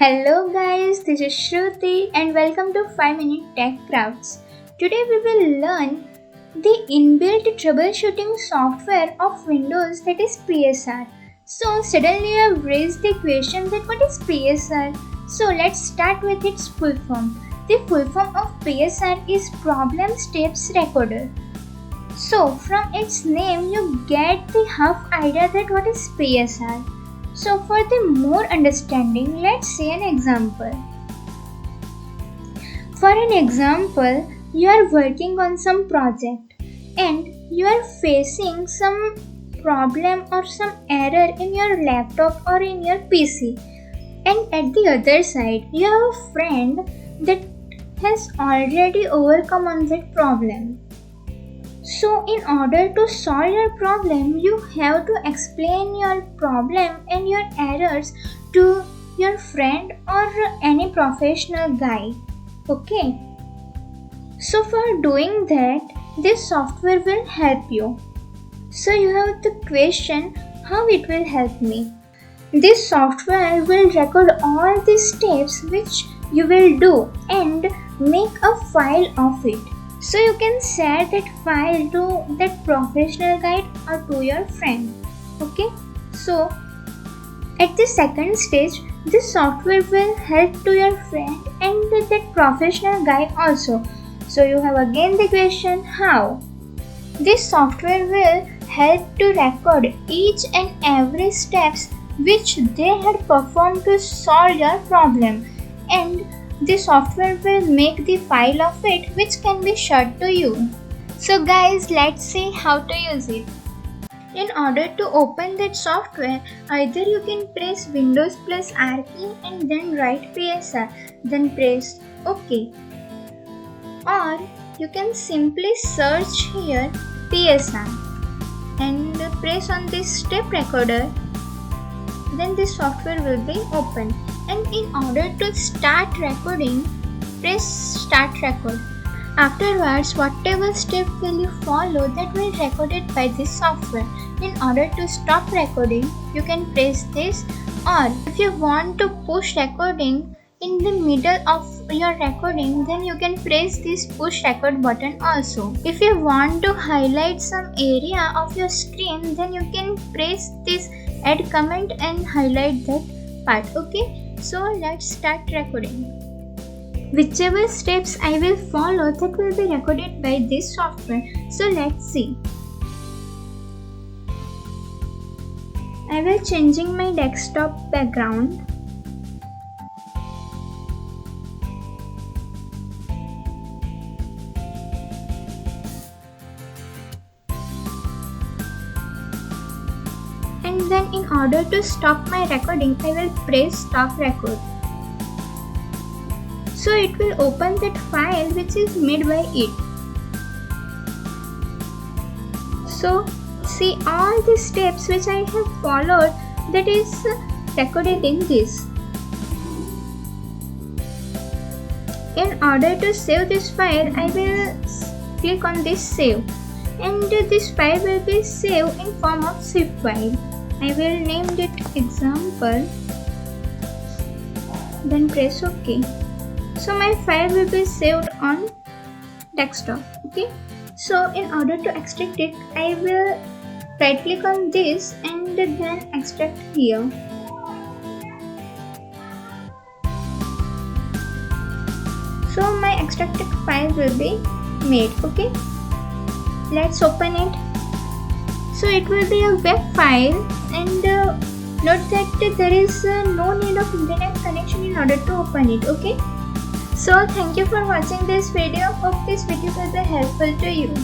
Hello guys, this is Shruti and welcome to 5 Minute Tech Crafts. Today we will learn the inbuilt troubleshooting software of Windows, that is PSR. So suddenly you have raised the question that what is PSR? So let's start with its full form. The full form of PSR is Problem Steps Recorder. So from its name you get the half idea that what is PSR. So for the more understanding, let's see an example. For an example, you are working on some project and you are facing some problem or some error in your laptop or in your PC. And at the other side, you have a friend that has already overcome on that problem. So in order to solve your problem, you have to explain your problem and your errors to your friend or any professional guy. Okay. So for doing that, this software will help you. So you have the question, how it will help me? This software will record all the steps which you will do and make a file of it. So you can share that file to that professional guide or to your friend. Okay. So at the second stage, this software will help to your friend and that professional guide also. So you have again the question, how? This software will help to record each and every steps which they had performed to solve your problem, and the software will make the file of it which can be shared to you. So guys, let's see how to use it. In order to open that software, either you can press Windows plus R key and then write PSR, then press OK. Or you can simply search here PSR and press on this step recorder, then this software will be open. And in order to start recording, press start record. Afterwards, whatever step will you follow, that will be recorded by this software. In order to stop recording, you can press this, or if you want to push recording in the middle of your recording, then you can press this push record button also. If you want to highlight some area of your screen, then you can press this add comment and highlight that part. Okay. So let's start recording. Whichever steps I will follow, that will be recorded by this software. So let's see. I will changing my desktop background. And then in order to stop my recording, I will press stop record. So it will open that file which is made by it. So see all the steps which I have followed, that is recorded in this. In order to save this file, I will click on this save, and this file will be saved in form of zip file. I will name it example, then press OK. So my file will be saved on desktop. Okay. So in order to extract it, I will right click on this and then extract here. So my extracted file will be made. Okay. Let's open it. So it will be a web file, and note that there is no need of internet connection in order to open it. Okay. So thank you for watching this video. Hope this video will be helpful to you.